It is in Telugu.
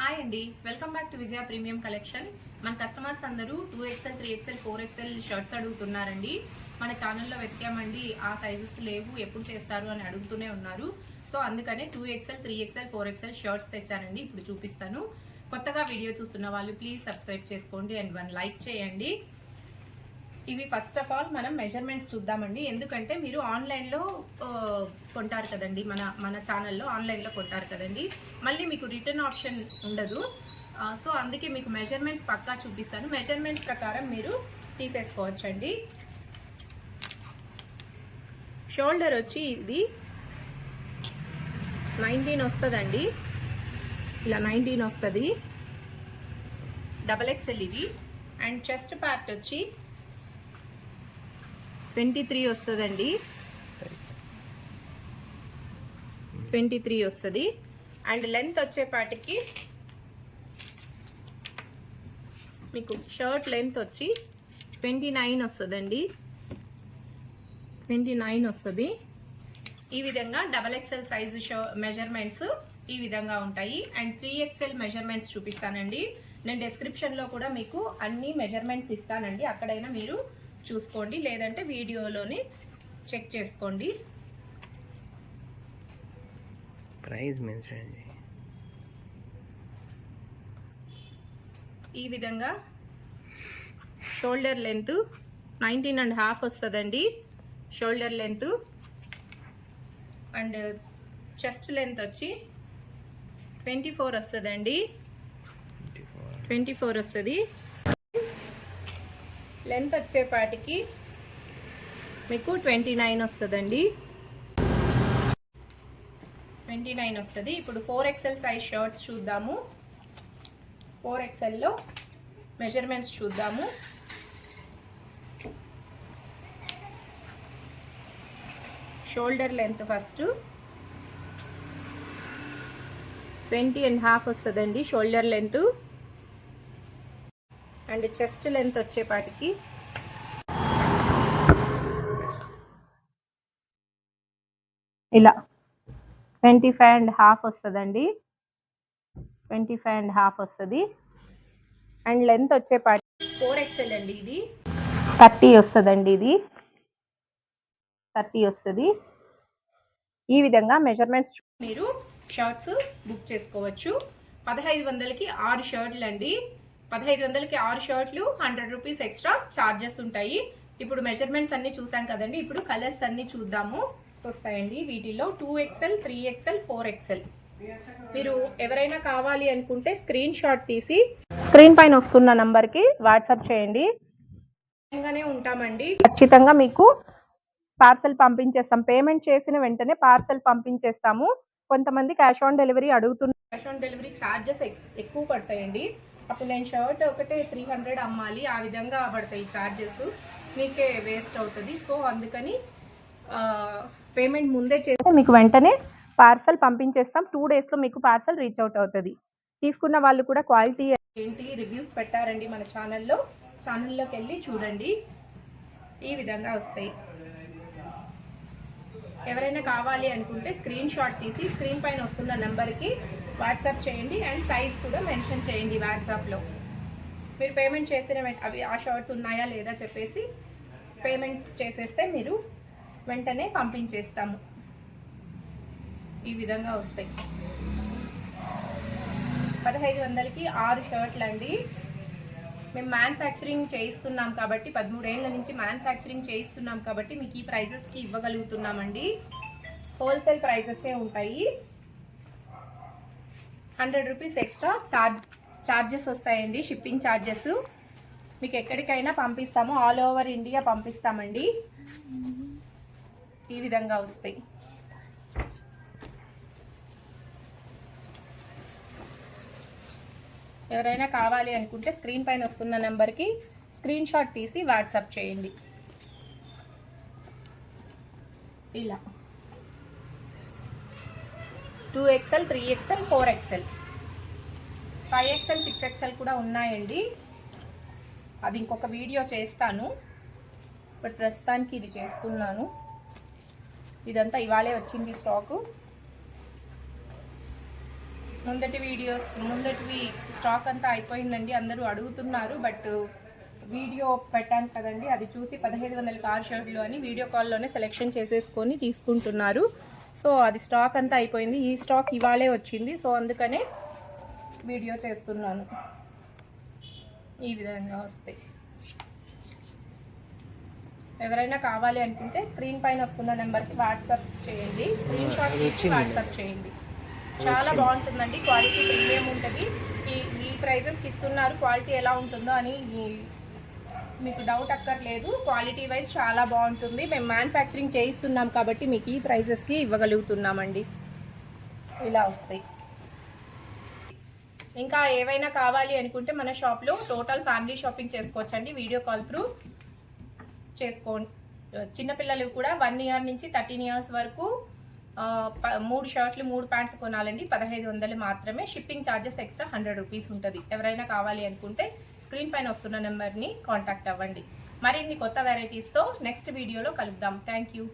హాయ్ అండి, welcome back to Vijaya premium collection. మన కస్టమర్స్ అందరూ 2XL 3XL 4XL షర్ట్స్ అడుగుతున్నారండి. మన ఛానల్లో వెతికామండి, ఆ సైజెస్ లేవు, ఎప్పుడు చేస్తారు అని అడుగుతూనే ఉన్నారు. సో అందుకనే 2XL 3XL 4XL షర్ట్స్ తెచ్చానండి. ఇప్పుడు చూపిస్తాను. కొత్తగా వీడియో చూస్తున్న వాళ్ళు ప్లీజ్ సబ్స్క్రైబ్ చేసుకోండి అండ్ 1 లైక్ చేయండి. ఇవి ఫస్ట్ ఆఫ్ ఆల్ మనం మెజర్మెంట్స్ చూద్దామండి. ఎందుకంటే మీరు ఆన్లైన్లో కొంటారు కదండి, మన ఛానల్లో ఆన్లైన్లో కొంటారు కదండి, మళ్ళీ మీకు రిటర్న్ ఆప్షన్ ఉండదు. సో అందుకే మీకు మెజర్మెంట్స్ పక్కా చూపిస్తాను. మెజర్మెంట్స్ ప్రకారం మీరు తీసేసుకోవచ్చండి. షోల్డర్ వచ్చి ఇది 19 వస్తుందండి, ఇలా 19 వస్తుంది, XXL ఇది. అండ్ చెస్ట్ పార్ట్ వచ్చి 23 వస్తుందండి, 23 వస్తుంది. అండ్ లెంత్ వచ్చేపాటికి మీకు షర్ట్ లెంత్ వచ్చి 29 వస్తుందండి, 29 వస్తుంది. ఈ విధంగా XXL సైజు మెజర్మెంట్స్ ఈ విధంగా ఉంటాయి. అండ్ 3XL మెజర్మెంట్స్ చూపిస్తానండి. నేను డిస్క్రిప్షన్లో కూడా మీకు అన్ని మెజర్మెంట్స్ ఇస్తానండి, అక్కడైనా మీరు చూసుకోండి, లేదంటే వీడియోలోని చెక్ చేసుకోండి. ప్రైస్ మెన్షన్ ఈ విధంగా షోల్డర్ లెంత్ 19.5 వస్తుందండి, shoulder length. And chest length వచ్చి 24 వస్తుందండి, 24 వస్తుంది. లెంత్ వచ్చేపాటికి మీకు 29 వస్తుందండి, 29 వస్తుంది. ఇప్పుడు 4XL సైజ్ షర్ట్స్ చూద్దాము. 4XLలో మెజర్మెంట్స్ చూద్దాము. షోల్డర్ లెంత్ ఫస్ట్ 20.5 వస్తుందండి, shoulder length. And chest length వచ్చేపాటికి ఇలా 25.5 వస్తుందండి, 25.5 వస్తుంది. అండ్ లెంత్ వచ్చేపాటికి 4XL అండి, ఇది 30 వస్తుందండి, ఇది 30 వస్తుంది. ఈ విధంగా మెజర్మెంట్స్ మీరు షర్ట్స్ బుక్ చేసుకోవచ్చు. 1500కి 6 షర్ట్లు అండి. 1500కి 6 షర్ట్లు, 100 రూపీస్ ఎక్స్ట్రా ఛార్జెస్ ఉంటాయి. ఇప్పుడు మెజర్మెంట్స్ అన్ని చూసాం కదండి, ఇప్పుడు కలర్స్ అన్ని చూద్దాము. వస్తాయండి వీటిలో 2XL 3XL 4XL. మీరు ఎవరైనా కావాలి అనుకుంటే స్క్రీన్ షాట్ తీసి స్క్రీన్ పైన వస్తున్న నంబర్కి వాట్సాప్ చేయండి. ఉంటామండి, ఖచ్చితంగా మీకు పార్సల్ పంపించేస్తాం. పేమెంట్ చేసిన వెంటనే పార్సల్ పంపించేస్తాము. కొంతమంది క్యాష్ ఆన్ డెలివరీ అడుగుతున్నారు, క్యాష్ ఆన్ డెలివరీ ఛార్జెస్ ఎక్కువ పడతాయండి. అప్పుడు నేను షర్ట్ ఒకటే 300 అమ్మాలి, ఆ విధంగా పడతాయి ఛార్జెస్, మీకే వేస్ట్ అవుతుంది. సో అందుకని పేమెంట్ ముందే చేస్తే మీకు వెంటనే పార్సల్ పంపించేస్తాం. 2 డేస్లో మీకు పార్సల్ రీచ్ అవుట్ అవుతుంది. తీసుకున్న వాళ్ళు కూడా క్వాలిటీ ఏంటి రివ్యూస్ పెట్టారండి మన ఛానల్లోకి వెళ్ళి చూడండి. ఈ విధంగా వస్తాయి. ఎవరైనా కావాలి అనుకుంటే స్క్రీన్ షాట్ తీసి స్క్రీన్ పైన వస్తున్న నెంబర్కి వాట్సాప్ చేయండి. అండ్ సైజ్ కూడా మెన్షన్ చేయండి వాట్సాప్లో. మీరు పేమెంట్ చేసిన అవి ఆ షర్ట్స్ ఉన్నాయా లేదా చెప్పేసి పేమెంట్ చేసేస్తే మీరు వెంటనే పంపించేస్తాము. ఈ విధంగా వస్తాయి. 1500కి 6 షర్ట్లు అండి. మేము మ్యానుఫ్యాక్చరింగ్ చేయిస్తున్నాం కాబట్టి, 13 ఏళ్ళ నుంచి మ్యానుఫ్యాక్చరింగ్ చేయిస్తున్నాం కాబట్టి మీకు ఈ ప్రైజెస్కి ఇవ్వగలుగుతున్నామండి. హోల్సేల్ ప్రైజెసే ఉంటాయి. 100 రూపీస్ ఎక్స్ట్రా ఛార్జెస్ వస్తాయండి, షిప్పింగ్ ఛార్జెస్. మీకు ఎక్కడికైనా పంపిస్తాము, ఆల్ ఓవర్ ఇండియా పంపిస్తామండి. ఈ విధంగా వస్తాయి. ఎవరైనా కావాలి అనుకుంటే స్క్రీన్ పైన వస్తున్న నెంబర్కి స్క్రీన్ షాట్ తీసి వాట్సాప్ చేయండి. ఇలా 2XL 3XL 4XL 5XL 6XL కూడా ఉన్నాయండి. అది ఇంకొక వీడియో చేస్తాను, బట్ ప్రస్తుతానికి ఇది చేస్తున్నాను. ఇదంతా ఇవాళే వచ్చింది స్టాకు. ముందటివి స్టాక్ అంతా అయిపోయిందండి. అందరూ అడుగుతున్నారు, బట్ వీడియో పెట్టాను కదండి, అది చూసి 1500 కార్ షర్ట్లు అని వీడియో కాల్లోనే సెలెక్షన్ చేసేసుకొని తీసుకుంటున్నారు. సో అది స్టాక్ అంతా అయిపోయింది. ఈ స్టాక్ ఇవాళే వచ్చింది, సో అందుకనే వీడియో చేస్తున్నాను. ఈ విధంగా వస్తాయి. ఎవరైనా కావాలి అనుకుంటే స్క్రీన్ పైన వస్తున్న నెంబర్కి వాట్సాప్ చేయండి, స్క్రీన్ షాట్ తీసి వాట్సాప్ చేయండి. చాలా బాగుంటుందండి, క్వాలిటీ ప్రీమియం ఉంటుంది. ఈ ప్రైజెస్కి ఇస్తున్నారు, క్వాలిటీ ఎలా ఉంటుందో అని మీకు డౌట్ అక్కర్లేదు. క్వాలిటీ వైజ్ చాలా బాగుంటుంది. మేము మ్యానుఫ్యాక్చరింగ్ చేయిస్తున్నాం కాబట్టి మీకు ఈ ప్రైజెస్కి ఇవ్వగలుగుతున్నామండి. ఇలా వస్తాయి. ఇంకా ఏవైనా కావాలి అనుకుంటే మన షాప్లో టోటల్ ఫ్యామిలీ షాపింగ్ చేసుకోవచ్చండి. వీడియో కాల్ త్రూ చిన్నపిల్లలు కూడా 1 ఇయర్ నుంచి 13 ఇయర్స్ వరకు 3 షర్ట్లు 3 ప్యాంట్లు కొనాలండి. 1500 మాత్రమే. షిప్పింగ్ ఛార్జెస్ ఎక్స్ట్రా 100 రూపీస్ ఉంటుంది. ఎవరైనా కావాలి అనుకుంటే స్క్రీన్ పైన వస్తున్న నెంబర్ని కాంటాక్ట్ అవ్వండి. మరిన్ని కొత్త వెరైటీస్తో నెక్స్ట్ వీడియోలో కలుద్దాం. Thank you.